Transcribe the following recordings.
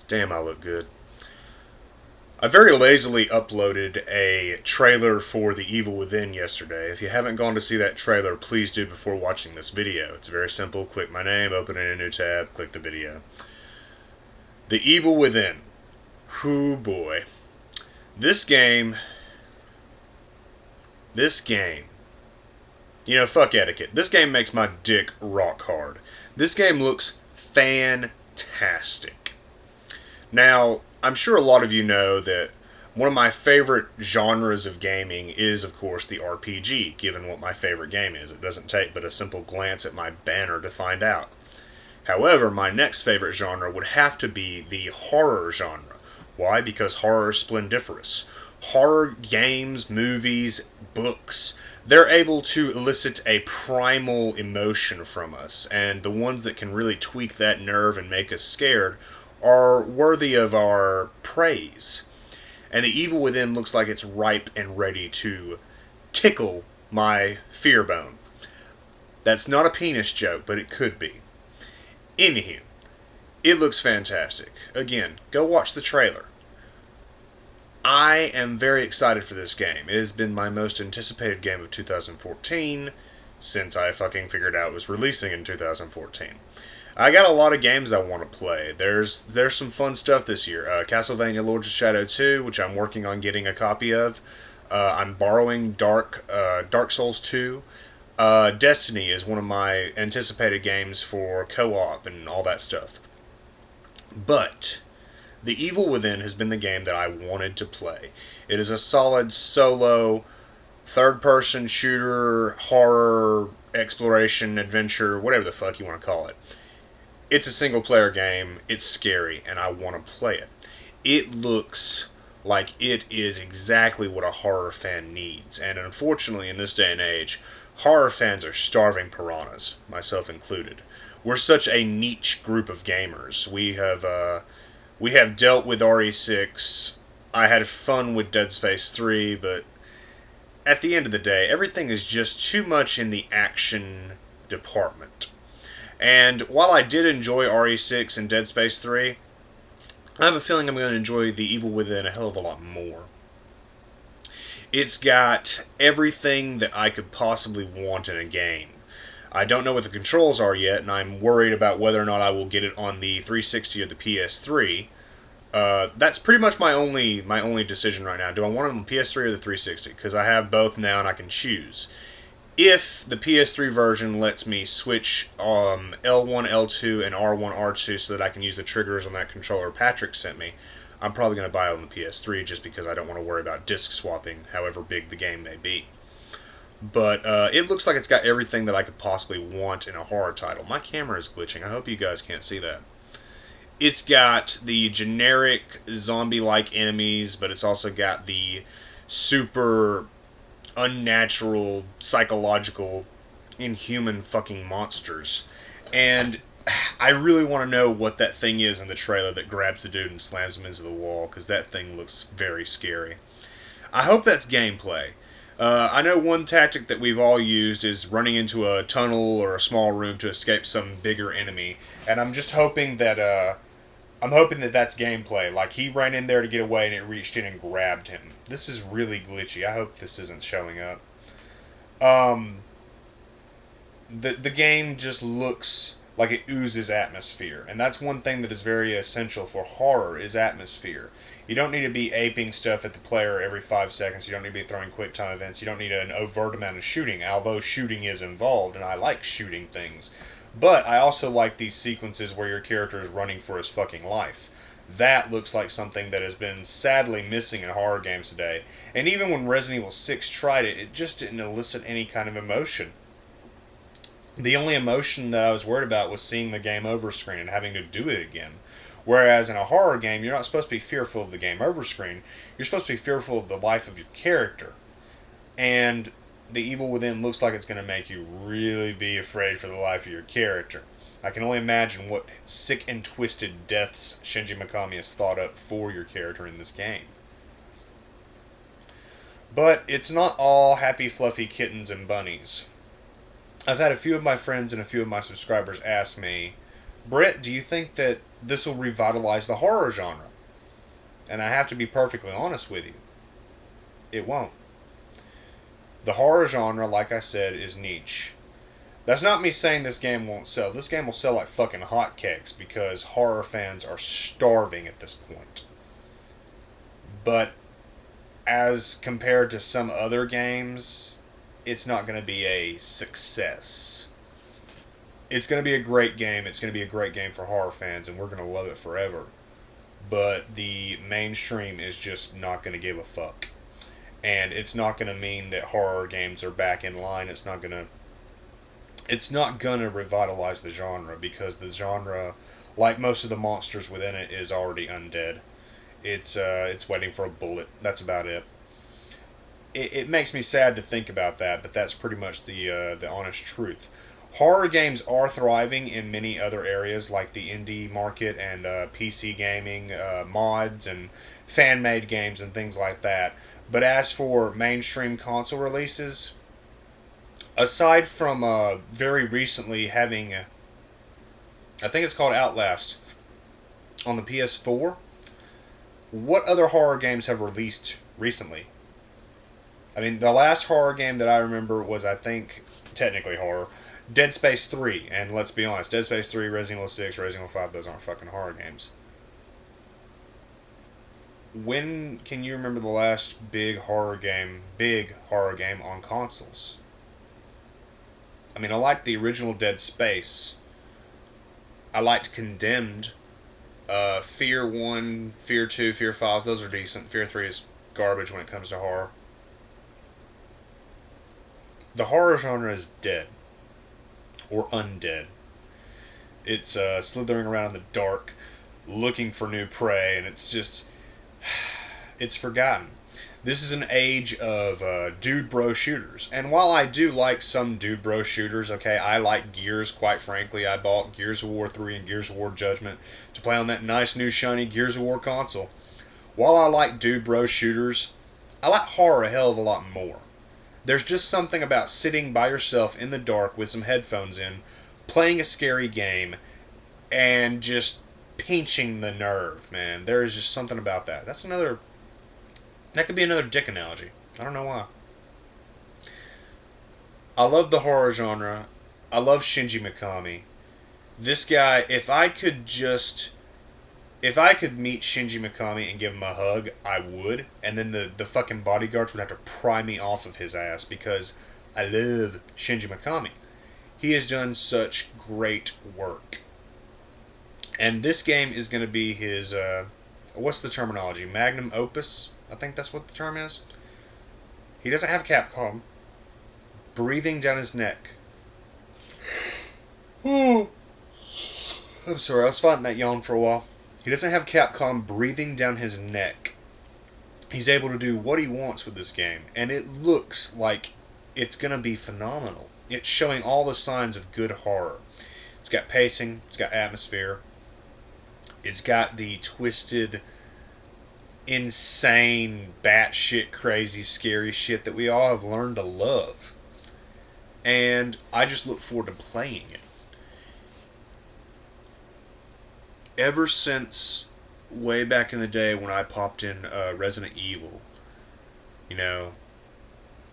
Damn, I look good. I very lazily uploaded a trailer for The Evil Within yesterday. If you haven't gone to see that trailer, please do before watching this video. It's very simple. Click my name, open it in a new tab, click the video. The Evil Within. Whoo boy. This game. Fuck etiquette. This game makes my dick rock hard. This game looks fantastic. Now, I'm sure a lot of you know that one of my favorite genres of gaming is, of course, the RPG, given what my favorite game is. It doesn't take but a simple glance at my banner to find out. However, my next favorite genre would have to be the horror genre. Why? Because horror is splendiferous. Horror games, movies, books, they're able to elicit a primal emotion from us, and the ones that can really tweak that nerve and make us scared are worthy of our praise. And The Evil Within looks like it's ripe and ready to tickle my fear bone. That's not a penis joke, but it could be. Anywho, it looks fantastic. Again, go watch the trailer. I am very excited for this game. It has been my most anticipated game of 2014 since I fucking figured out it was releasing in 2014. I got a lot of games I want to play. There's some fun stuff this year. Castlevania Lords of Shadow 2, which I'm working on getting a copy of. I'm borrowing Dark Souls 2. Destiny is one of my anticipated games for co-op and all that stuff. But The Evil Within has been the game that I wanted to play. It is a solid solo, third-person shooter, horror, exploration, adventure, whatever the fuck you want to call it. It's a single-player game, it's scary, and I want to play it. It looks like it is exactly what a horror fan needs, and unfortunately in this day and age, horror fans are starving piranhas, myself included. We're such a niche group of gamers. We have dealt with RE6. I had fun with Dead Space 3, but at the end of the day, everything is just too much in the action department. And while I did enjoy RE6 and Dead Space 3, I have a feeling I'm going to enjoy The Evil Within a hell of a lot more. It's got everything that I could possibly want in a game. I don't know what the controls are yet, and I'm worried about whether or not I will get it on the 360 or the PS3. That's pretty much my only decision right now. Do I want it on the PS3 or the 360? Because I have both now and I can choose. If the PS3 version lets me switch L1, L2, and R1, R2 so that I can use the triggers on that controller Patrick sent me, I'm probably going to buy it on the PS3 just because I don't want to worry about disc swapping, however big the game may be. But it looks like it's got everything that I could possibly want in a horror title. My camera is glitching. I hope you guys can't see that. It's got the generic zombie-like enemies, but it's also got the super unnatural, psychological, inhuman fucking monsters. And I really want to know what that thing is in the trailer that grabs the dude and slams him into the wall, because that thing looks very scary. I hope that's gameplay. I know one tactic that we've all used is running into a tunnel or a small room to escape some bigger enemy, and I'm just hoping that that's gameplay. Like, he ran in there to get away and it reached in and grabbed him. This is really glitchy. I hope this isn't showing up. The game just looks like it oozes atmosphere, and that's one thing that is very essential for horror is atmosphere. You don't need to be aping stuff at the player every 5 seconds. You don't need to be throwing quick time events. You don't need an overt amount of shooting, although shooting is involved, and I like shooting things. But I also like these sequences where your character is running for his fucking life. That looks like something that has been sadly missing in horror games today. And even when Resident Evil 6 tried it, it just didn't elicit any kind of emotion. The only emotion that I was worried about was seeing the game over screen and having to do it again. Whereas in a horror game, you're not supposed to be fearful of the game over screen. You're supposed to be fearful of the life of your character. And The Evil Within looks like it's going to make you really be afraid for the life of your character. I can only imagine what sick and twisted deaths Shinji Mikami has thought up for your character in this game. But it's not all happy, fluffy kittens and bunnies. I've had a few of my friends and a few of my subscribers ask me, Brett, do you think that this will revitalize the horror genre. And I have to be perfectly honest with you. It won't. The horror genre, like I said, is niche. That's not me saying this game won't sell. This game will sell like fucking hotcakes because horror fans are starving at this point. But as compared to some other games, it's not going to be a success. It's going to be a great game. It's going to be a great game for horror fans, and we're going to love it forever. But the mainstream is just not going to give a fuck. And it's not going to mean that horror games are back in line. It's not going to revitalize the genre, because the genre, like most of the monsters within it, is already undead. It's waiting for a bullet. That's about it. It makes me sad to think about that, but that's pretty much the honest truth. Horror games are thriving in many other areas, like the indie market and PC gaming, mods, and fan-made games and things like that. But as for mainstream console releases, aside from very recently having, I think it's called Outlast, on the PS4, what other horror games have released recently? I mean, the last horror game that I remember was, I think, technically horror, Dead Space 3. And let's be honest, Dead Space 3, Resident Evil 6, Resident Evil 5, those aren't fucking horror games. When can you remember the last big horror game on consoles? I mean, I liked the original Dead Space. I liked Condemned. Fear 1, Fear 2, Fear 5, those are decent. Fear 3 is garbage when it comes to horror. The horror genre is dead. Or undead. It's slithering around in the dark, looking for new prey, and it's just... it's forgotten. This is an age of dude bro shooters. And while I do like some dude bro shooters, okay, I like Gears, quite frankly. I bought Gears of War 3 and Gears of War Judgment to play on that nice new shiny Gears of War console. While I like dude bro shooters, I like horror a hell of a lot more. There's just something about sitting by yourself in the dark with some headphones in, playing a scary game, and just pinching the nerve, man. There is just something about that. That could be another dick analogy. I don't know why. I love the horror genre. I love Shinji Mikami. This guy, if I could meet Shinji Mikami and give him a hug, I would. And then the fucking bodyguards would have to pry me off of his ass, because I love Shinji Mikami. He has done such great work. And this game is going to be his, what's the terminology? Magnum opus? I think that's what the term is. He doesn't have Capcom breathing down his neck. I'm sorry, I was fighting that yawn for a while. He doesn't have Capcom breathing down his neck. He's able to do what he wants with this game, and it looks like it's going to be phenomenal. It's showing all the signs of good horror. It's got pacing, it's got atmosphere, it's got the twisted, insane, batshit crazy, scary shit that we all have learned to love. And I just look forward to playing it. Ever since way back in the day when I popped in Resident Evil, you know,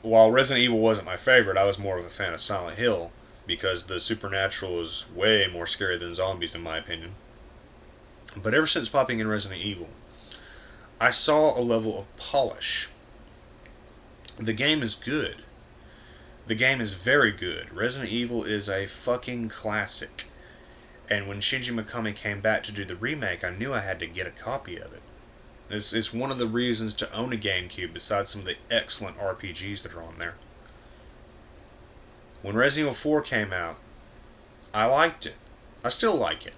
while Resident Evil wasn't my favorite, I was more of a fan of Silent Hill, because the supernatural is way more scary than zombies, in my opinion. But ever since popping in Resident Evil, I saw a level of polish. The game is good. The game is very good. Resident Evil is a fucking classic. And when Shinji Mikami came back to do the remake, I knew I had to get a copy of it. It's one of the reasons to own a GameCube, besides some of the excellent RPGs that are on there. When Resident Evil 4 came out, I liked it. I still like it.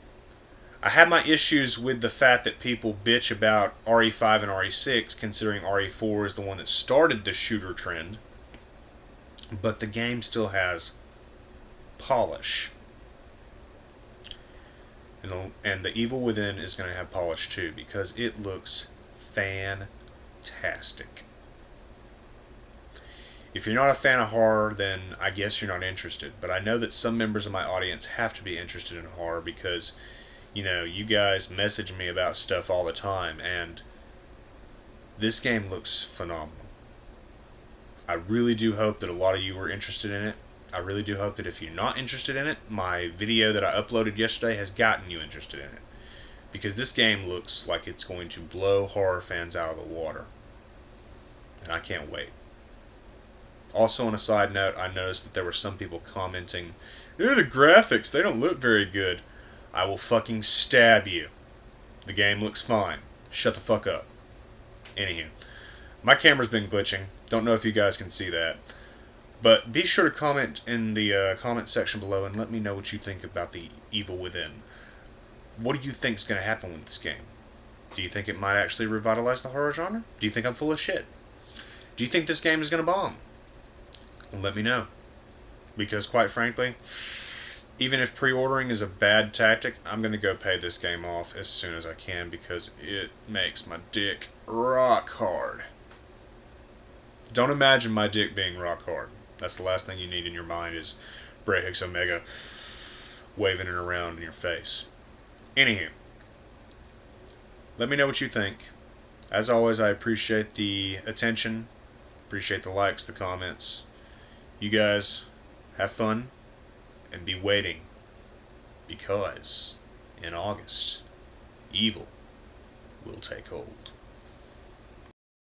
I had my issues with the fact that people bitch about RE5 and RE6, considering RE4 is the one that started the shooter trend. But the game still has polish. And the Evil Within is going to have polish too, because it looks fantastic. If you're not a fan of horror, then I guess you're not interested. But I know that some members of my audience have to be interested in horror, because You know, you guys message me about stuff all the time, and this game looks phenomenal. I really do hope that a lot of you are interested in it. I really do hope that if you're not interested in it, my video that I uploaded yesterday has gotten you interested in it. Because this game looks like it's going to blow horror fans out of the water. And I can't wait. Also, on a side note, I noticed that there were some people commenting, "Ew, the graphics, they don't look very good." I will fucking stab you. The game looks fine. Shut the fuck up. Anywho, my camera's been glitching. Don't know if you guys can see that. But be sure to comment in the comment section below and let me know what you think about the Evil Within. What do you think is going to happen with this game? Do you think it might actually revitalize the horror genre? Do you think I'm full of shit? Do you think this game is going to bomb? Let me know. Because quite frankly, even if pre-ordering is a bad tactic, I'm going to go pay this game off as soon as I can because it makes my dick rock hard. Don't imagine my dick being rock hard. That's the last thing you need in your mind is Bray Hicks Omega waving it around in your face. Anywho, let me know what you think. As always, I appreciate the attention, appreciate the likes, the comments. You guys have fun and be waiting because in August, evil will take hold.